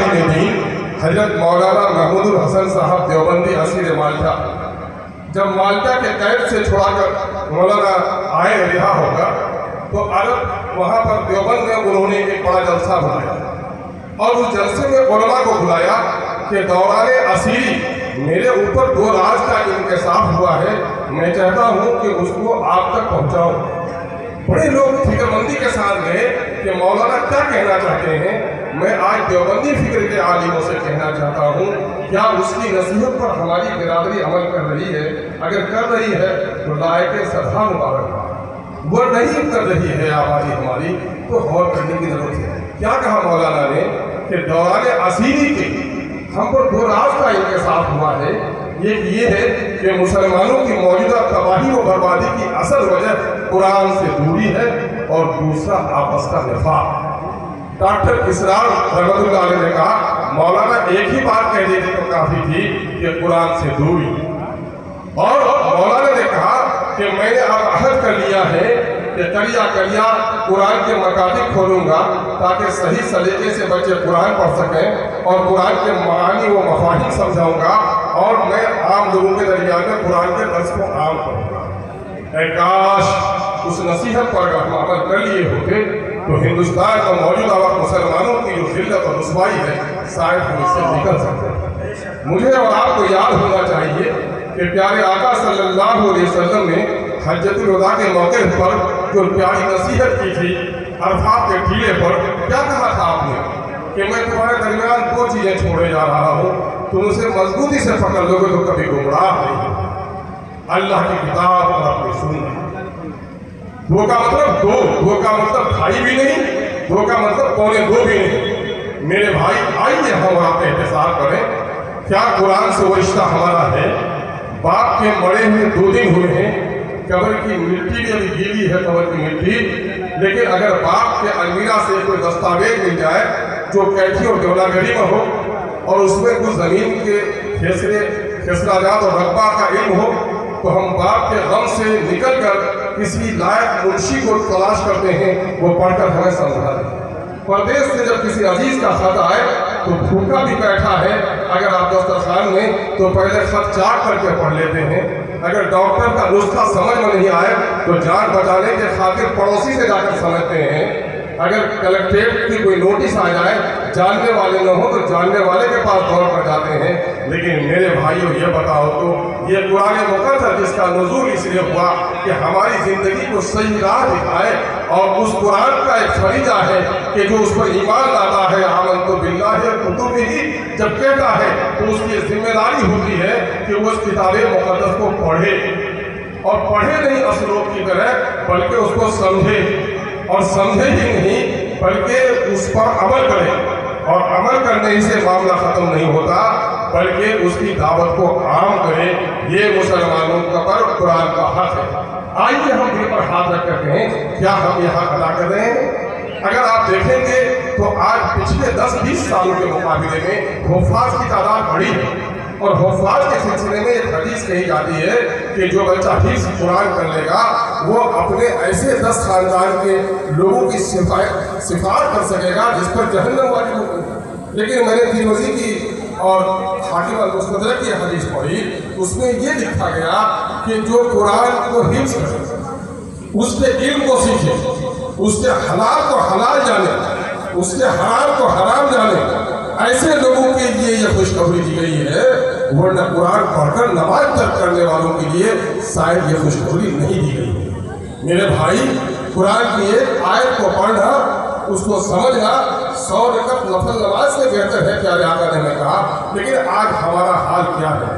عالم دین حضرت مولانا محمود الحسن صاحب دیوبندی اسیر مالٹا، جب مالٹا کے قید سے چھڑا کر مولانا آئے رہا ہوگا تو عرب وہاں پر دیوبند میں انہوں نے ایک بڑا جلسہ بنایا اور اس جلسے میں علماء کو بلایا کہ دوران اسیری میرے اوپر 2 راز کا انکشاف ہوا ہے، میں چاہتا ہوں کہ اس کو آپ تک پہنچاؤں۔ بڑے لوگ فکر مندی کے ساتھ گئے کہ مولانا کیا کہنا چاہتے ہیں۔ میں آج دیوبندی فکر کے عالموں سے کہنا چاہتا ہوں، کیا اس کی نصیحت پر ہماری برادری عمل کر رہی ہے؟ اگر کر رہی ہے تو لائق صدا مبارکباد، وہ نہیں کر رہی ہے آبادی ہماری تو غور کرنے کی ضرورت ہے۔ کیا کہا مولانا نے کہ دوران اسیری کے ہم پر 2 راز کا انکشاف ہوا ہے، ایک یہ ہے کہ مسلمانوں کی موجودہ تباہی و بربادی کی اصل وجہ قرآن سے دوری ہے اور دوسرا آپس کا نفاق۔ ڈاکٹر اسرار رحمۃ اللہ علیہ نے کہا مولانا ایک ہی بات کہہ دیتے تو کافی تھی کہ قرآن سے دوری، اور مولانا نے کہا کہ میں نے اب عہد کر لیا ہے کہ کریا قرآن کے مکاتب کھولوں گا تاکہ صحیح سلیقے سے بچے قرآن پڑھ سکیں اور قرآن کے معانی و مفاہیم سمجھاؤں گا، اور میں عام لوگوں کے درمیان میں قرآن کے درس کو عام کروں گا۔ اے کاش اس نصیحت پر اگر ہم عمل کر لیے ہوتے تو ہندوستان کا موجودہ وقت مسلمانوں کی جو ذلت اور رسوائی ہے شاید ہم اس سے نکل سکتے۔ مجھے اور آپ کو یاد ہونا چاہیے کہ پیارے آقا صلی اللہ علیہ وسلم نے حجۃ الوداع کے موقع پر جو پیاری نصیحت کی تھی عرفات کے ٹیلے پر، کیا کہا تھا آپ نے کہ میں تمہارے درمیان 2 چیزیں چھوڑے جا رہا ہوں، تم اسے مضبوطی سے پکڑ لو گے تو کبھی گمراہ نہیں، اللہ کی کتاب اور اپنی سنت۔ 2 کا مطلب 2 کا مطلب 2.5 بھی نہیں، 2 کا مطلب 2.25 بھی نہیں۔ میرے بھائی آئیے ہم آپ کا احتساب کریں، کیا قرآن سے وہ رشتہ ہمارا ہے؟ باپ کے مرے ہوئے 2 دن ہوئے ہیں، قبر کی مٹی بھی ابھی گیلی ہے، قبر کی مٹی، لیکن اگر باپ کے المیرہ سے کوئی دستاویز مل جائے جو کیٹھی اور دیوناگری میں ہو اور اس میں کچھ زمین کے فیصلہ جات اور رقبہ کا علم ہو تو ہم باپ کے غم سے نکل کر کسی لائق منشی کو تلاش کرتے ہیں، وہ پڑھ کر ہمیں سمجھا دے۔ پردیس سے جب کسی عزیز کا خط آئے تو بھوکا بھی بیٹھا ہے، اگر آپ دسترخوان میں تو پہلے خط چاٹ کر کے پڑھ لیتے ہیں، اگر ڈاکٹر کا نسخہ سمجھ میں نہیں آئے تو جان بچانے کے خاطر پڑوسی سے جا کر سمجھتے ہیں، اگر کلکٹریٹ کی کوئی نوٹس آ جائے جاننے والے نہ ہو تو جاننے والے کے پاس دوڑ کر جاتے ہیں۔ لیکن میرے بھائیوں یہ بتاؤ تو یہ قرآن مقدس جس کا نزول اس لیے ہوا کہ ہماری زندگی کو صحیح راہ دکھائے، اور اس قرآن کا ایک فریضہ ہے کہ جو اس پر ایمان لاتا ہے آمنت باللہ کتبہ جب کہتا ہے تو اس کی ذمہ داری ہوتی ہے کہ وہ اس کتاب مقدس کو پڑھے، اور پڑھے نہیں اسلوب کی طرح بلکہ اس کو سمجھے، اور سمجھے ہی نہیں بلکہ اس پر عمل کرے، اور عمل کرنے سے معاملہ ختم نہیں ہوتا بلکہ اس کی دعوت کو عام کرے۔ یہ مسلمانوں کا پر قرآن کا حق ہے۔ آئیے ہم دل پر ہاتھ رکھ کر کہیں کیا ہم یہ حق ادا کر رہے ہیں؟ اگر آپ دیکھیں گے تو آج پچھلے 10-20 سالوں کے مقابلے میں حفاظ کی تعداد بڑھی ہے، اور حفاظ کے سلسلے میں ایک حدیث کہی جاتی ہے کہ جو بچہ حفظ قرآن کر لے گا وہ اپنے ایسے 10 خاندان کے لوگوں کی سفارش کر سکے گا جس پر جہنم واجب ہوگی۔ لیکن میں نے ترمذی کی اور حاکم المستدرک کی حدیث پڑھی، اس میں یہ لکھا گیا کہ جو قرآن کو حفظ کرے، اس کے علم کو سیکھے، اس کے حلال کو حلال جانے، اس کے حرام کو حرام جانے، ایسے لوگوں کے لیے یہ خوشخبری دی گئی ہے، ورنہ قرآن پڑھ کر نماز ترک کرنے والوں کے لیے شاید یہ خوشخبری نہیں دی گئی۔ میرے بھائی قرآن کی ایک آیت کو پڑھنا، اس کو سمجھنا 100 رکعت نفل نماز سے بہتر ہے، پیارے آقا نے کہا۔ لیکن آج ہمارا حال کیا ہے؟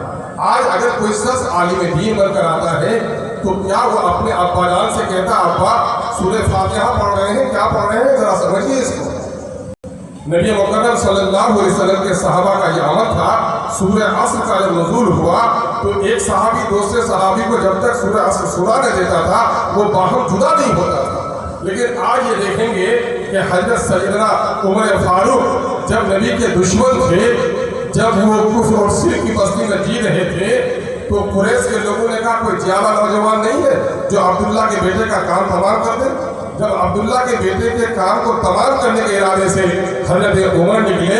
آج اگر کوئی شخص عالم دین بن کر آتا ہے تو کیا وہ اپنے ابا جان سے کہتا ابا سورہ فاتحہ پڑھ رہے ہیں، کیا پڑھ رہے ہیں، ذرا سمجھیے اس کو۔ نبی مکرم صلی اللہ علیہ وسلم کے صحابہ کا یہ عمل تھا، سورہ عصر کا جب نزول ہوا تو ایک صحابی دوسرے صحابی کو جب تک سورہ عصر سنا نہ دیتا تھا وہ باہم جدا نہیں ہوتا تھا۔ لیکن آج یہ دیکھیں گے کہ حضرت سیدنا عمر فاروق جب نبی کے دشمن تھے، جب وہ کفر اور شرک کی بستی میں جی رہے تھے تو قریش کے لوگوں نے کہا کوئی زیادہ نوجوان نہیں ہے جو عبداللہ کے بیٹے کا کام تمام کر دے۔ جب عبداللہ کے بیٹے کے کام کو تمام کرنے کے ارادے سے حضرت عمر نکلے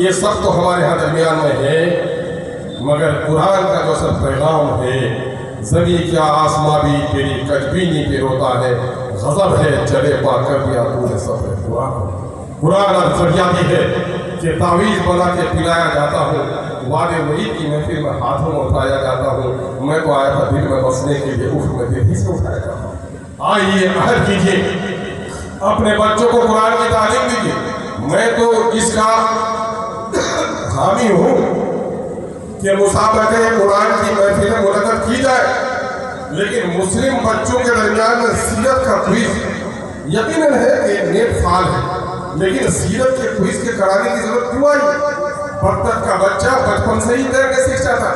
یہ سب تو ہمارے ہاں درمیان میں ہے، مگر قرآن کا جو سب پیغام ہے، زمین کیا آسماں بھی تیری کجبینی پہ روتا ہے، غضب ہے چلے پا کر دیا تو نے سفر قرآن اور ذریعہ بھی ہے کہ تعویذ بنا کے پلایا جاتا ہوں، وعدے وعید کی محفل میں ہاتھوں میں اٹھایا جاتا ہوں، میں تو آیا تھا دل میں بسنے کے لیے، اف میں دل ہی سے اٹھایا جاتا ہوں۔ آئیے عہد کیجیے، اپنے بچوں کو قرآن کی تعلیم دیجیے۔ میں تو اس کا حامی ہوں کہ مسابقہ قرآن کی محفلیں منعقد کی جائے، لیکن مسلم بچوں کے درمیان میں سیرت کا کوئز یقیناً ہے کہ نیک فعال ہے، لیکن سیرت کے کوئز کے کرانے کی ضرورت کیوں آئی؟ بطخ کا بچہ بچپن سے ہی تیرنے سیکھ جاتا،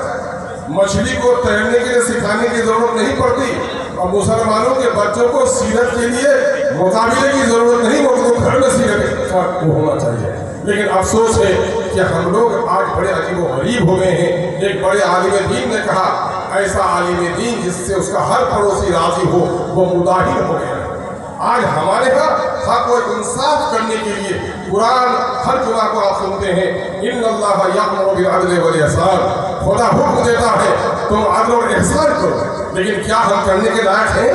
مچھلی کو تیرنے کے لیے سکھانے کی ضرورت نہیں پڑتی، اور مسلمانوں کے بچوں کو سیرت کے لیے مقابلے کی ضرورت نہیں، وہ گھر میں سیرت کا ہونا چاہیے۔ لیکن افسوس ہے کہ ہم لوگ آج بڑے عجیب و غریب ہو گئے ہیں۔ ایک بڑے عالم دین نے کہا، ایسا عالم دین جس سے اس کا ہر پڑوسی راضی ہو وہ مداہن ہو گیا۔ آج ہمارے ہاں حق و انصاف کرنے کے لیے قرآن ہر جمعہ کو آپ سنتے ہیں، ان اللہ یأمر بالعدل والاحسان، خدا حکم دیتا ہے تم عدل اور احسان کرو، لیکن کیا ہم کرنے کے لائق ہیں؟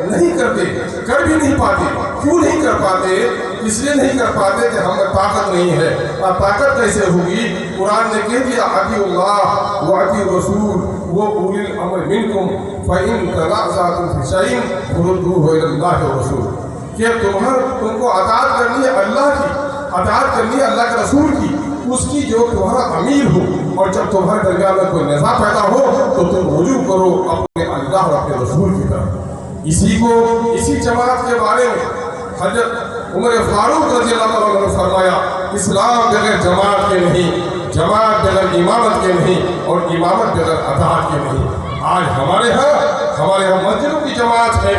نہیں کرتے، کر بھی نہیں پاتے۔ کیوں نہیں کر پاتے؟ اس لیے نہیں کر پاتے کہ ہم میں طاقت نہیں ہے۔ اور طاقت کیسے ہوگی؟ قرآن نے کہہ دیا اطیعوا اللہ واطیعوا الرسول واولی الامر منکم فإن تنازعتم فی شیء فردوہ الی اللہ والرسول، کہ تم کو اطاعت کرنی ہے اللہ کی، اطاعت کرنی ہے اللہ کے رسول کی، اس کی جو تمہارا امیر ہو، اور جب تمہارے درمیان میں کوئی نزاع پیدا ہو تو تم رجوع کرو اپنے اللہ اور اپنے رسول کی طرف۔ اسی جماعت کے بارے میں حضرت عمر فاروق رضی اللہ عنہ نے فرمایا، اسلام بغیر جماعت کے نہیں، جماعت بغیر امامت کے نہیں، اور امامت بغیر اطاعت کے نہیں۔ آج ہمارے ہاں مسجدوں کی جماعت ہے،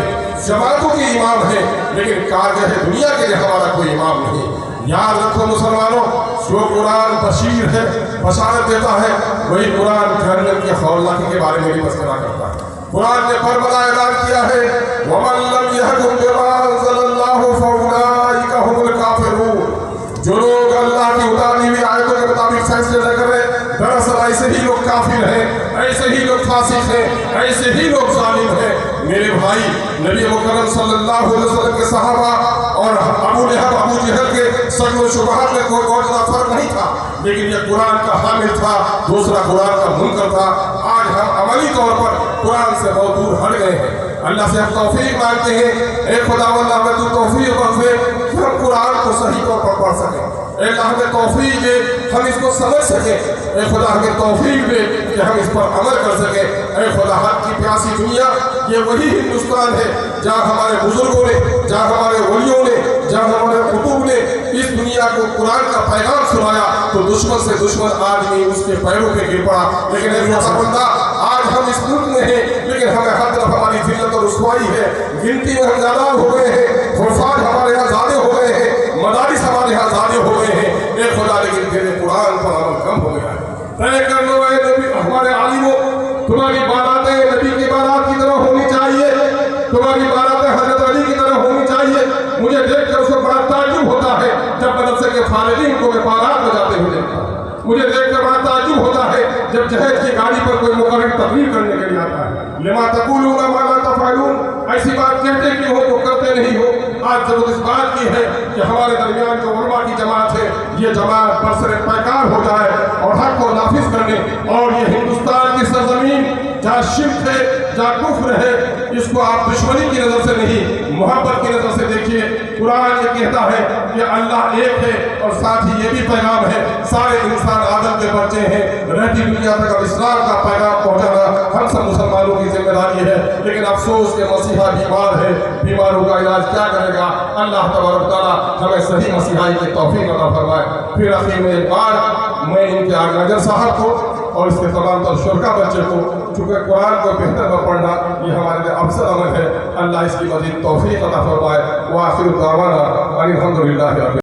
جماعتوں کے امام ہیں، لیکن کارگاہ دنیا کے لیے ہمارا کوئی امام نہیں۔ یاد رکھو مسلمانوں، جو قرآن بشیر ہے، بشارت دیتا ہے، وہی قرآن جہنم کے ہولناکی کے بارے میں بھی تذکرہ کرتا ہے۔ قرآن نے بربلا اعلان کیا ہے، وَمَن لَّمْ يَحْكُم بِمَا أَنزَلَ اللَّهُ فَأُولَٰئِكَ هُمُ الْكَافِرُونَ، جو لوگ اللہ کی اتاری ہوئی آیتوں کے مطابق فیصلے نہ کریں، دراصل ایسے ہی لوگ کافر ہیں، ایسے ہی لوگ فاسق ہیں، ایسے ہی لوگ ظالم ہیں۔ میرے بھائی، نبی مکرم صلی اللہ علیہ وسلم کے صحابہ اور ابو لہب ابو جہل کے شکل و شبہات میں کوئی اور زیادہ فرق نہیں تھا، لیکن یہ قرآن کا حامل تھا، دوسرا قرآن کا منکر تھا۔ آج ہم عملی طور پر قرآن سے بہت دور ہٹ گئے ہیں۔ اللہ سے ہم توفیق مانگتے ہیں، اے خداوند ہمیں تو توفیق بخش دے کہ ہم قرآن کو صحیح طور پر پڑھ سکیں، اے اللہ ہمیں توفیق دے ہم اس کو سمجھ سکیں، اے خدا ہمیں توفیق دے کہ ہم اس پر عمل کر سکیں۔ اے خدا، حق کی پیاسی دنیا یہ وہی ہندوستان ہے جہاں ہمارے بزرگوں نے، جہاں ہمارے ولیوں نے، جہاں ہمارے قطب نے اس دنیا کو قرآن کا پیغام سنایا تو دشمن سے دشمن آدمی اس کے پیروں پہ گر پڑا۔ لیکن اے خداوندہ، آج ہم اس ملک میں ہیں، لیکن ہمیں ہر طرف ہماری ذلت اور رسوائی ہے، گنتی میں ہم زیادہ ہو گئے ہیں، حفاظ ہمارے یہاں زیادہ ہو گئے ہیں، مدارس ہمارے یہاں زیادہ ہو گئے ہیں۔ اے خدا، لیکن تیرے قرآن پر عمل کم ہو گیا ہے۔ طے کر لو اے نبی، ہمارے عالموں، تمہاری باراتیں نبی کی بارات کی طرح ہونی چاہیے، تمہاری باراتیں حضرت علی کی طرح ہونی چاہیے۔ مجھے دیکھ کر اس کو بڑا تعجب ہوتا ہے جب مدرسے کے خارجین کو میں بارات میں جاتے ہوئے دیکھتا ہوں۔ مجھے دیکھ کر بڑا تعجب ہوتا ہے جب جہیز کی گاڑی پر کوئی مقرر تقریر کرنے کے لیے آتا ہے۔ لما تقولون ما لا تفعلون، ایسی بات کہتے کیوں ہو تو کرتے نہیں ہو۔ آج ضرورت اس بات کی ہے کہ ہمارے درمیان جو علماء کی جماعت ہے، یہ جماعت برسر پیکار ہو جائے اور حق کو نافذ کرنے، اور یہ ہندوستان کی سرزمین جہاں شرک ہے، جہاں کفر ہے، اس کو آپ دشمنی کی نظر سے نہیں، محبت کی نظر سے دیکھیے۔ قرآن یہ کہتا ہے کہ اللہ ایک ہے، اور ساتھ ہی یہ بھی پیغام ہے سارے انسان آدم کے بچے ہیں، رہتی دنیا تک اب اسلام کا پیغام پہنچانا ہم سب مسلمانوں کی ذمہ داری ہے۔ لیکن افسوس کہ مسیحا بیمار ہے، بیماروں کا علاج کیا کرے گا؟ اللہ تبارک تعالیٰ ہمیں صحیح مسیحائی کی توفیق عطا فرمائے۔ پھر اخیر میں ایک بار میں امتیاز نجر صاحب کو اور اس کے تمام تر شرکا بچے کو، چونکہ قرآن کو بہتر میں پڑھنا یہ ہمارے لیے افضل عمل ہے، اللہ اس کی مزید توفیق عطا فرمائے۔ وآخر دعوانا ان الحمد للہ۔